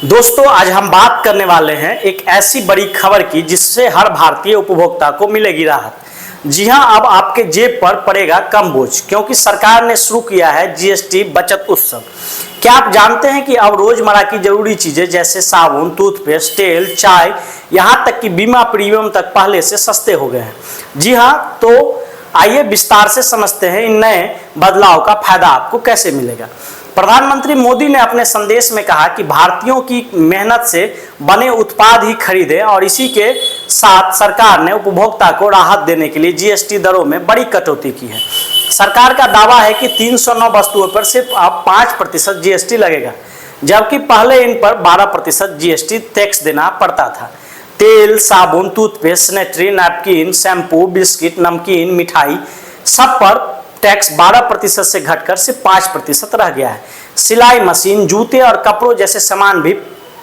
दोस्तों, आज हम बात करने वाले हैं एक ऐसी बड़ी खबर की जिससे हर भारतीय उपभोक्ता को मिलेगी राहत। जी हां, अब आपके जेब पर पड़ेगा कम बोझ, क्योंकि सरकार ने शुरू किया है जीएसटी बचत उत्सव। क्या आप जानते हैं कि अब रोजमर्रा की जरूरी चीजें जैसे साबुन, टूथपेस्ट, तेल, चाय, यहां तक कि बीमा प्रीमियम तक पहले से सस्ते हो गए हैं। जी हां, तो आइए विस्तार से समझते हैं इन नए बदलाव का फायदा आपको कैसे मिलेगा। प्रधानमंत्री मोदी ने अपने संदेश में कहा कि भारतीयों की मेहनत से बने उत्पाद ही खरीदें और इसी के साथ सरकार ने उपभोक्ता को राहत देने के लिए जीएसटी दरों में बड़ी कटौती की है। सरकार का दावा है कि 309 वस्तुओं पर सिर्फ अब 5% जीएसटी लगेगा, जबकि पहले इन पर 12% जीएसटी टैक्स देना पड़ता था। तेल, साबुन, toothpaste, sanitary napkin, shampoo, biscuit, नमकीन, मिठाई सब पर टैक्स 12% से घटकर सिर्फ 5% रह गया है। सिलाई मशीन, जूते और कपड़ों जैसे सामान भी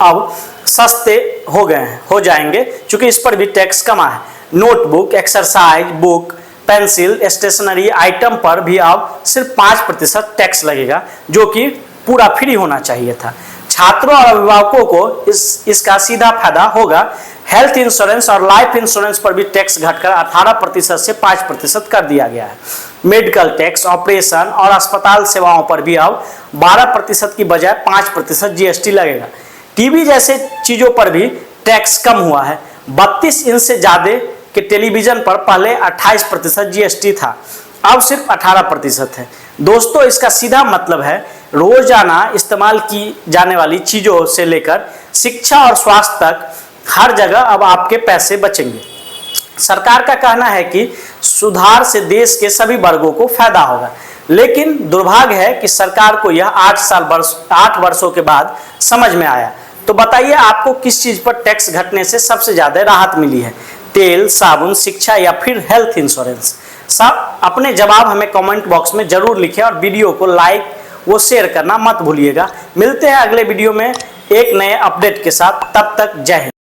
अब सस्ते हो जाएंगे, क्योंकि इस पर भी टैक्स कम है। Notebook, exercise book, pencil, stationery item पर भी अब सिर्फ 5% टैक्स लगेगा, जो कि पूरा फ्री होना चाहिए था। छात्रों और अभिभावकों को इसका सीधा फायदा होगा। हेल्थ इंश्योरेंस और लाइफ इंश्योरेंस पर भी टैक्स घटकर 18% से 5% कर दिया गया है। मेडिकल टैक्स, ऑपरेशन और अस्पताल सेवाओं पर भी अब 12% की बजाय 5% जीएसटी लगेगा। टीवी जैसे चीजों पर भी टैक्स कम हुआ है। 32 इंच से ज्यादा के टेलीविजन पर पहले 28% जीएसटी था, अब सिर्फ 18% है। दोस्तों, इसका सीधा मतलब है रोजाना इस्तेमाल की जाने वाली चीजों से लेकर शिक्षा और स्वास्थ्य तक हर जगह अब आपके पैसे बचेंगे। सरकार का कहना है कि सुधार से देश के सभी वर्गों को फायदा होगा, लेकिन दुर्भाग्य है कि सरकार को यह 8 वर्षों के बाद समझ में आया। तो बताइए, आपको किस चीज पर टैक्स घटने से सबसे ज्यादा राहत मिली है? तेल, साबुन, शिक्षा या फिर हेल्थ इंश्योरेंस? सब अपने जवाब हमें कमेंट बॉक्स में जरूर लिखें और वीडियो को लाइक वो शेयर करना मत भूलिएगा। मिलते हैं अगले वीडियो में एक नए अपडेट के साथ, तब तक जय हिंद।